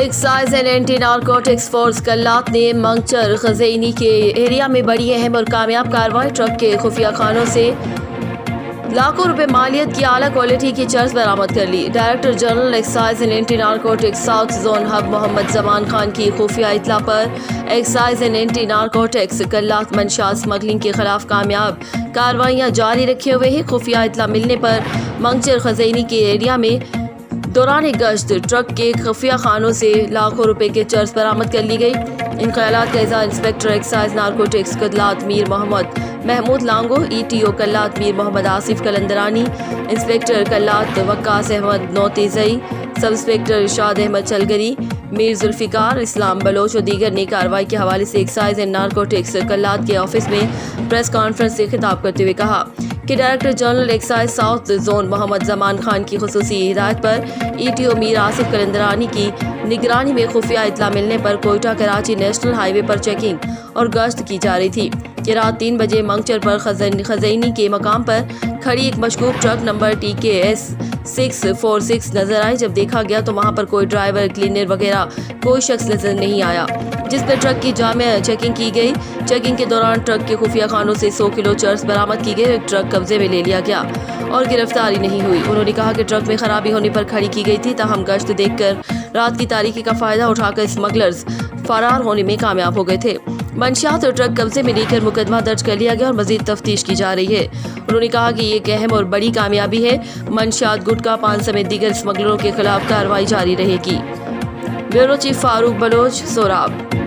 Excise and anti narcotics force Kalat نے منگچر خزینی کے area میں بڑی اہم اور کامیاب کارروائی، ٹرک کے خفیہ خانوں سے لاکھوں روپے مالیت کی اعلیٰ کوالٹی کی چرس برآمد کر لی۔ Director general excise and anti narcotics south zone ہب محمد زمان خان کی خفیہ اطلاع پر excise and anti narcotics Kalat منشیات اسمگلنگ کے خلاف کامیاب کارروائیاں جاری رکھے ہوئے ہیں۔ خفیہ اطلاع ملنے پر منگچر خزینی کے ایریا میں دوران گشت ٹرک کے خفیہ خانوں سے لاکھوں روپے کے چرس برآمد کر لی گئی۔ ان خیالات کا اظہار انسپکٹر ایکسائز نارکوٹکس کلات میر محمد Mahmood Lango, E T O Kalat میر محمد آصف کلندرانی، انسپکٹر کلات وقاص احمد نوتیزئی، سب انسپکٹر ارشاد احمد چلگری، میر ذوالفقار اسلام بلوچ اور دیگر نے کارروائی کے حوالے سے ایکسائز اینڈ نارکوٹکس کلات کے آفس میں پریس کانفرنس سے خطاب کرتے ہوئے کہا کہ director general excise south zone Muhammad Zaman Khan کی خصوصی ہدایت پر ای ٹی او میر آصف کلندرانی کی نگرانی میں خفیہ اطلاع ملنے پر کوئٹہ کراچی نیشنل ہائی وے پر چیکنگ اور گشت کی جا رہی تھی کہ رات 3 بجے منگچر پر خزینی کے مقام پر کھڑی ایک مشکوک ٹرک نمبر TKS 646 نظر آئی۔ جب دیکھا گیا تو وہاں پر کوئی ڈرائیور، کلینر وغیرہ کوئی شخص نظر نہیں آیا، جس پر ٹرک کی جامع چیکنگ کی گئی۔ چیکنگ کے دوران ٹرک کے خفیہ خانوں سے 100 کلو چرس برآمد کی گئی۔ ایک ٹرک قبضے میں لے لیا گیا اور گرفتاری نہیں ہوئی۔ انہوں نے کہا کہ ٹرک میں خرابی ہونے پر کھڑی کی گئی تھی، تاہم گشت دیکھ کر رات کی تاریکی کا فائدہ اٹھا کر اسمگلرز فرار ہونے میں کامیاب ہو گئے تھے۔ منشیات اور ٹرک قبضے میں لے کر مقدمہ درج کر لیا گیا اور مزید تفتیش کی جا رہی ہے۔ انہوں نے کہا کہ یہ ایک اہم اور بڑی کامیابی ہے۔ منشیات، گٹکا، پان سمیت دیگر اسمگلروں کے خلاف کارروائی جاری رہے گی۔ بیورو چیف فاروق بلوچ، سوراب۔